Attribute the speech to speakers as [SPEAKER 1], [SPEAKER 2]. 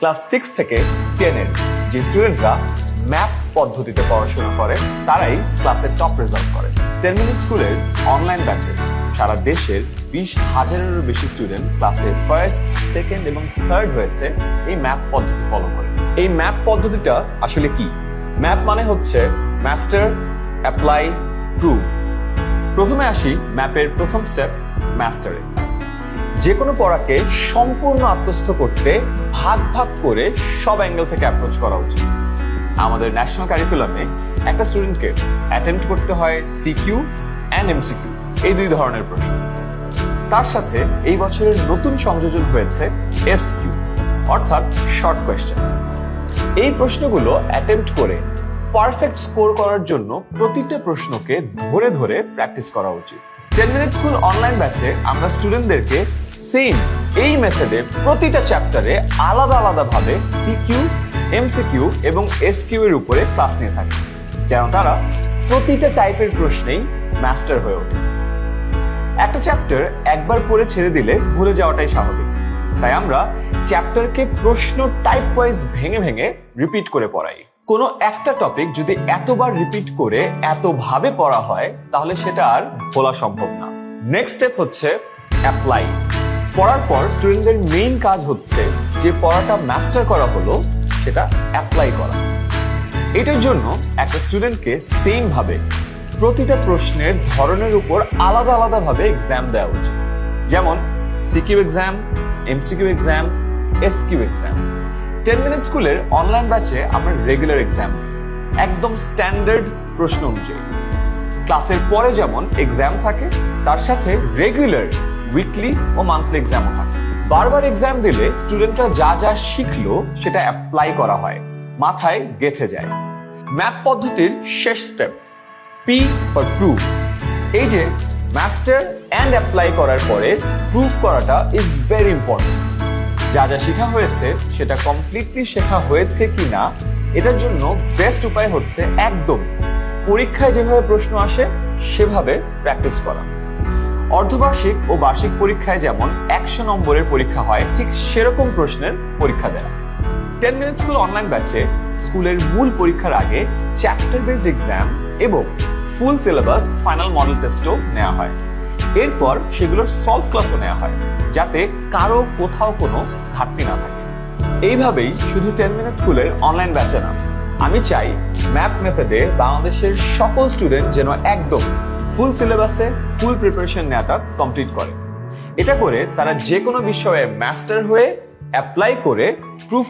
[SPEAKER 1] Class 6 থেকে 10 এর যে স্টুডেন্টরা ম্যাপ পদ্ধতিতে পড়াশোনা করে তারাই ক্লাসের টপ রেজাল্ট করে। 10 মিনিট স্কুলের অনলাইন ব্যাচে সারা দেশের 20,000-এরও বেশি স্টুডেন্ট ক্লাসে ফার্স্ট, সেকেন্ড এবং থার্ড হয়েছে এই ম্যাপ পদ্ধতি ফলো করে। এই ম্যাপ পদ্ধতিটা আসলে কি? ম্যাপ মানে হচ্ছে মাস্টার, অ্যাপ্লাই, প্রুভ। প্রথমে আসি ম্যাপের প্রথম স্টেপ, মাস্টারে। যে কোনো পড়াকে সম্পূর্ণ আত্মস্থ করতে ভাগ ভাগ করে সব অ্যাঙ্গেল থেকে অ্যাপ্রোচ করা উচিত। আমাদের ন্যাশনাল কারিকুলামে একটা স্টুডেন্টকে অ্যাটেম্প্ট করতে হয় সিকিউ অ্যান্ড এমসিকিউ, এই দুই ধরনের প্রশ্ন। তার সাথে এই বছরের নতুন সংযোজন হয়েছে এসকিউ, অর্থাৎ শর্ট কোয়েশ্চেন্স। এই প্রশ্নগুলো অ্যাটেম্প্ট করে পারফেক্ট স্কোর করার জন্য প্রতিটা প্রশ্নকে ধরে ধরে প্র্যাকটিস করা উচিত। 10 মিনিট স্কুল অনলাইন ব্যাচে আমরা স্টুডেন্টদেরকে সেম এই মেথডে প্রতিটা চ্যাপ্টারে আলাদা আলাদা ভাবে সিকিউ, এমসিকিউ এবং এসকিউ এর উপরে ক্লাস নিয়ে থাকি, যেন তারা প্রতিটা টাইপের প্রশ্নেই মাস্টার হয়ে ওঠে। একটা চ্যাপ্টার একবার পড়ে ছেড়ে দিলে ভুলে যাওয়াটাই স্বাভাবিক, তাই আমরা চ্যাপ্টারকে প্রশ্ন টাইপ ওয়াইজ ভেঙে ভেঙে রিপিট করে পড়াই। কোনো একটা টপিক যদি এতবার রিপিট করে এতভাবে পড়া হয় তাহলে সেটা আর ভোলা সম্ভব না। নেক্সট স্টেপ হচ্ছে অ্যাপ্লাই। পড়ার পর স্টুডেন্টদের মেইন কাজ হচ্ছে যে পড়াটা মাস্টার করা হলো সেটা অ্যাপ্লাই করা। এটার জন্য একটা স্টুডেন্টকে সেম ভাবে প্রতিটা প্রশ্নের ধরনের উপর আলাদা আলাদা ভাবে এক্সাম দেওয়া উচিত, যেমন CQ exam, MCQ exam, SQ exam. 10 minute স্কুলের অনলাইন ব্যাচে আমরা রেগুলার এক্সাম, একদম স্ট্যান্ডার্ড প্রশ্ন অনুযায়ী। ক্লাসের পরে যেমন এক্সাম থাকে তার সাথে রেগুলার উইকলি ও মান্থলি এক্সামও থাকে। বারবার এক্সাম দিলে স্টুডেন্টরা যা যা শিখলো সেটা অ্যাপ্লাই করা হয়, মাথায় গেঁথে যায়। ম্যাপ পদ্ধতির শেষ স্টেপ, পি ফর প্রুফ। এই যে মাস্টার অ্যান্ড অ্যাপ্লাই করার পরে প্রুফ করাটা ইজ ভেরি ইম্পর্টেন্ট। যা যা শেখা হয়েছে সেটা কমপ্লিটলি শেখা হয়েছে কিনা এটার জন্য বেস্ট উপায় হচ্ছে একদম পরীক্ষায় যেভাবে প্রশ্ন আসে সেভাবে প্র্যাকটিস করা। অর্ধবার্ষিক ও বার্ষিক পরীক্ষায় যেমন 100 নম্বরের পরীক্ষা হয়, ঠিক সেরকম প্রশ্নের পরীক্ষা দেওয়া। 10 মিনিট স্কুল অনলাইন ব্যাচে স্কুলের মূল পরীক্ষার আগে চ্যাপ্টার বেসড এক্সাম এবং ফুল সিলেবাস ফাইনাল মডেল টেস্টও নেওয়া হয়। এরপর সেগুলোর সলভ ক্লাসও নেওয়া হয়, যাতে কারো কোথাও কোনো ঘাটতি না থাকে। এইভাবেই শুধু 10 মিনিট স্কুলের অনলাইন ব্যাচে না, আমি চাই ম্যাপ মেথডে বাংলাদেশের সকল স্টুডেন্ট যেন একদম ফুল সিলেবাসে ফুল প্রিপারেশন নেওয়াটা কমপ্লিট করে। এটা করে তারা যে কোনো বিষয়ে মাস্টার হয়ে অ্যাপ্লাই করে প্রুফ